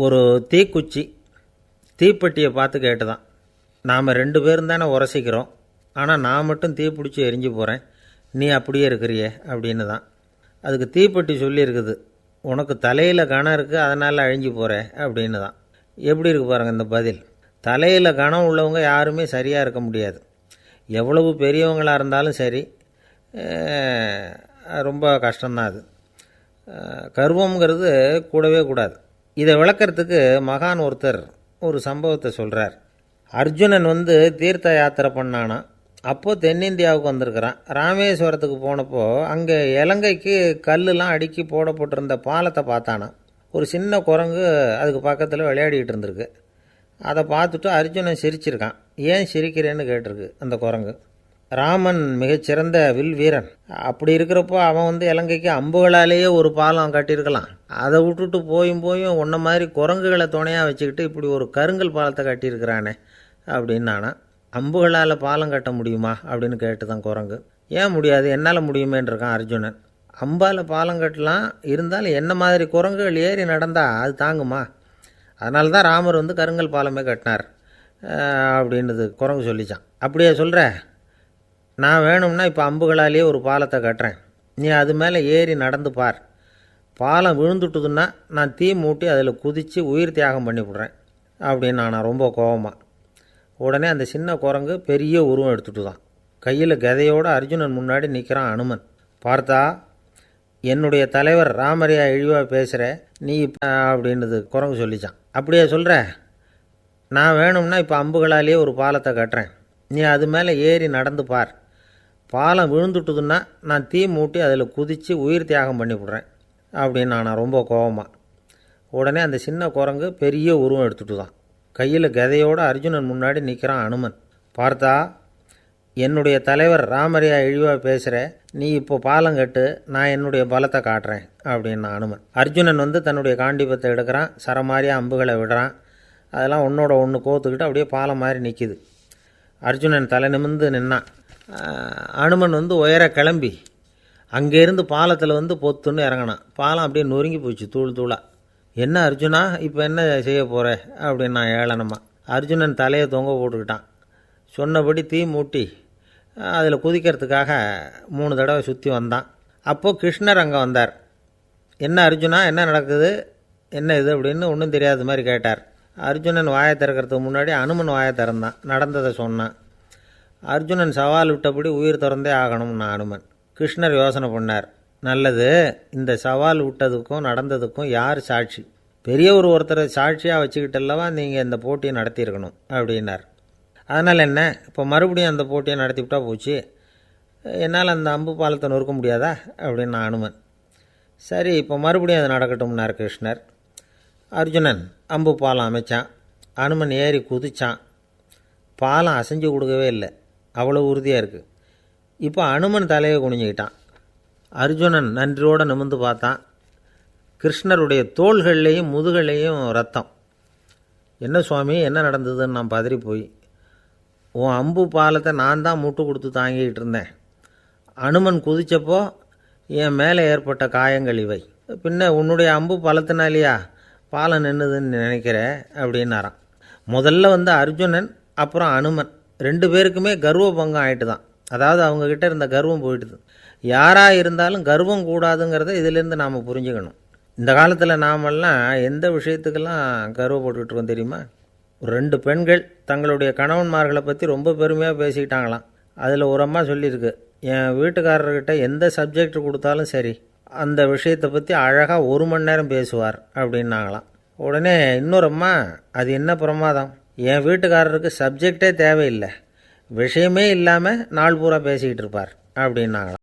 ஒரு தீக்குச்சி தீப்பெட்டியை பார்த்து கேட்டுதான், நாம் 2 பேரும் தானே உரசிக்கிறோம், ஆனால் நான் மட்டும் தீ பிடிச்சி எரிஞ்சு போகிறேன், நீ அப்படியே இருக்கிறியே அப்படின்னு தான். அதுக்கு தீப்பெட்டி சொல்லியிருக்குது, உனக்கு தலையில் கணம் இருக்குது அதனால் அழிஞ்சு போகிற அப்படின்னு தான். எப்படி இருக்கு பாருங்கள் இந்த பதில். தலையில் கணம் உள்ளவங்க யாருமே சரியாக இருக்க முடியாது. எவ்வளவு பெரியவங்களாக இருந்தாலும் சரி, ரொம்ப கஷ்டம்தான் அது. கர்வங்கிறது கூடவே கூடாது. இதை விளக்கிறதுக்கு மகான் ஒருத்தர் ஒரு சம்பவத்தை சொல்கிறார். அர்ஜுனன் தீர்த்த யாத்திரை பண்ணானா. அப்போது தென்னிந்தியாவுக்கு வந்திருக்கிறான். ராமேஸ்வரத்துக்கு போனப்போ அங்கே இலங்கைக்கு கல்லுலாம் அடுக்கி போடப்பட்டிருந்த பாலத்தை பார்த்தானா. ஒரு சின்ன குரங்கு அதுக்கு பக்கத்தில் விளையாடிக்கிட்டு இருந்திருக்கு. அதை பார்த்துட்டு அர்ஜுனன் சிரிச்சிருக்கான். ஏன் சிரிக்கிறேன்னு கேட்டிருக்கு அந்த குரங்கு. ராமன் மிகச்சிறந்த வில் வீரன். அப்படி இருக்கிறப்போ அவன் இலங்கைக்கு அம்புகளாலேயே ஒரு பாலம் கட்டியிருக்கலாம். அதை விட்டுட்டு போயும் உன்ன மாதிரி குரங்குகளை துணையாக வச்சுக்கிட்டு இப்படி ஒரு கருங்கல் பாலத்தை கட்டியிருக்கிறானே அப்படின்னானா. அம்புகளால் பாலம் கட்ட முடியுமா அப்படின்னு கேட்டு தான் குரங்கு. ஏன் முடியாது, என்னால் முடியுமேன்னு இருக்கான் அர்ஜுனன். அம்பால் பாலம் கட்டலாம், இருந்தாலும் என்ன மாதிரி குரங்குகள் ஏறி நடந்தால் அது தாங்குமா? அதனால தான் ராமர் கருங்கல் பாலமே கட்டினார் அப்படின்னுது குரங்கு சொல்லிச்சான். அப்படியே சொல்கிற, நான் வேணும்னா இப்போ அம்புகளாலேயே ஒரு பாலத்தை கட்டுறேன், நீ அது மேலே ஏறி நடந்து பார். பாலம் விழுந்துட்டுதுன்னா நான் தீ மூட்டி அதில் குதித்து உயிர் தியாகம் பண்ணி விட்றேன் அப்படின்னு நான் ரொம்ப கோபமாக. உடனே அந்த சின்ன குரங்கு பெரிய உருவம் எடுத்துட்டு தான் கையில் கதையோடு அர்ஜுனன் முன்னாடி நிற்கிறான் அனுமன். பார்த்தா, என்னுடைய தலைவர் ராமரையா இழிவாக பேசுகிற நீ அப்படின்னுது குரங்கு சொல்லிச்சான். அப்படியே சொல்கிற, நான் வேணும்னா இப்போ அம்புகளாலேயே ஒரு பாலத்தை கட்டுறேன், நீ அது மேலே ஏறி நடந்து பார். பாலம் விழுந்துட்டுதுன்னா நான் தீ மூட்டி அதில் குதித்து உயிர் தியாகம் பண்ணி விட்றேன் அப்படின்னு நான் ரொம்ப கோபமாக. உடனே அந்த சின்ன குரங்கு பெரிய உருவம் எடுத்துட்டு தான் கையில் கதையோடு அர்ஜுனன் முன்னாடி நிற்கிறான் அனுமன். பார்த்தா, என்னுடைய தலைவர் ராமரையா இழிவாக பேசுகிற நீ இப்போ பாலம் கட்டு, நான் என்னுடைய பலத்தை காட்டுறேன் அப்படின்னு அனுமன். அர்ஜுனன் தன்னுடைய காண்டிபத்தை எடுக்கிறான், சரமாரியாக அம்புகளை விடுறான். அதெல்லாம் ஒன்றோட ஒன்று கோத்துக்கிட்டு அப்படியே பாலம் மாதிரி நிற்கிது. அர்ஜுனன் தலை நிமிர்ந்து நின்னான். அனுமன் உயர கிளம்பி அங்கேருந்து பாலத்தில் பொத்துன்னு இறங்கினான். பாலம் அப்படியே நொறுங்கி போச்சு தூள் தூளாக. என்ன அர்ஜுனா, இப்போ என்ன செய்ய போகிற அப்படின்னா ஏளனமாக. அர்ஜுனன் தலையை தொங்க போட்டுக்கிட்டான். சொன்னபடி தீ மூட்டி அதில் குதிக்கிறதுக்காக 3 தடவை சுற்றி வந்தான். அப்போது கிருஷ்ணர் அங்கே வந்தார். என்ன அர்ஜுனா, என்ன நடக்குது, என்ன இது அப்படின்னு ஒன்றும் தெரியாத மாதிரி கேட்டார். அர்ஜுனன் வாயை திறக்கிறதுக்கு முன்னாடி அனுமன் வாயை திறந்தான், நடந்ததை சொன்னான். அர்ஜுனன் சவால் விட்டபடி உயிர் திறந்தே ஆகணும்னு அனுமன். கிருஷ்ணர் யோசனை பண்ணார். நல்லது, இந்த சவால் விட்டதுக்கும் நடந்ததுக்கும் யார் சாட்சி? பெரியவர் ஒருத்தரை சாட்சியாக வச்சுக்கிட்டல்லவா நீங்கள் இந்த போட்டியை நடத்தியிருக்கணும் அப்படின்னார். அதனால் என்ன, இப்போ மறுபடியும் அந்த போட்டியை நடத்திவிட்டா போச்சு, என்னால் அந்த அம்பு பாலத்தை நொறுக்க முடியாதா அப்படின்னு அனுமன். சரி, இப்போ மறுபடியும் அது நடக்கட்டும்னார் கிருஷ்ணர். அர்ஜுனன் அம்பு பாலம் அமைச்சான். அனுமன் ஏறி குதிச்சான். பாலம் அசைஞ்சு கொடுக்கவே இல்லை, அவ்வளோ உறுதியாக இருக்குது. இப்போ அனுமன் தலையை குனிஞ்சிக்கிட்டான். அர்ஜுனன் நன்றியோடு நிமிர்ந்து பார்த்தான். கிருஷ்ணருடைய தோள்கள்லேயும் முதுகள்லேயும் ரத்தம். என்ன சுவாமி, என்ன நடந்ததுன்னு நான் பதறி போய், உன் அம்பு பாலத்தை நான் தான் மூட்டு கொடுத்து தாங்கிக்கிட்டு இருந்தேன். அனுமன் குதித்தப்போ என் மேலே ஏற்பட்ட காயங்கள் இவை. பின்ன உன்னுடைய அம்பு பலத்தினாலேயா பாலம் நின்றுதுன்னு நினைக்கிற அப்படின்னாராம். முதல்ல அர்ஜுனன் அப்புறம் அனுமன் 2 பேருக்குமே கர்வ பங்கம் ஆகிட்டு தான். அதாவது அவங்கக்கிட்ட இருந்த கர்வம் போயிட்டுது. யாராக இருந்தாலும் கர்வம் கூடாதுங்கிறத இதிலேருந்து நாம் புரிஞ்சுக்கணும். இந்த காலத்தில் நாமெல்லாம் எந்த விஷயத்துக்கெல்லாம் கர்வப்பட்டுக்கிட்டு இருக்கோம் தெரியுமா? 2 பெண்கள் தங்களுடைய கணவன்மார்களை பற்றி ரொம்ப பெருமையாக பேசிக்கிட்டாங்களாம். அதில் ஒரு அம்மா சொல்லியிருக்கு, என் வீட்டுக்காரர்கிட்ட எந்த சப்ஜெக்ட் கொடுத்தாலும் சரி அந்த விஷயத்தை பற்றி அழகாக 1 மணி நேரம் பேசுவார் அப்படின்னாங்களாம். உடனே இன்னொரு அம்மா, அது என்ன பிரமாதம், என் வீட்டுக்காரருக்கு சப்ஜெக்டே தேவையில்லை, விஷயமே இல்லாமல் நாள் பூரா பேசிக்கிட்டு இருப்பார் அப்படின்னாங்களாம்.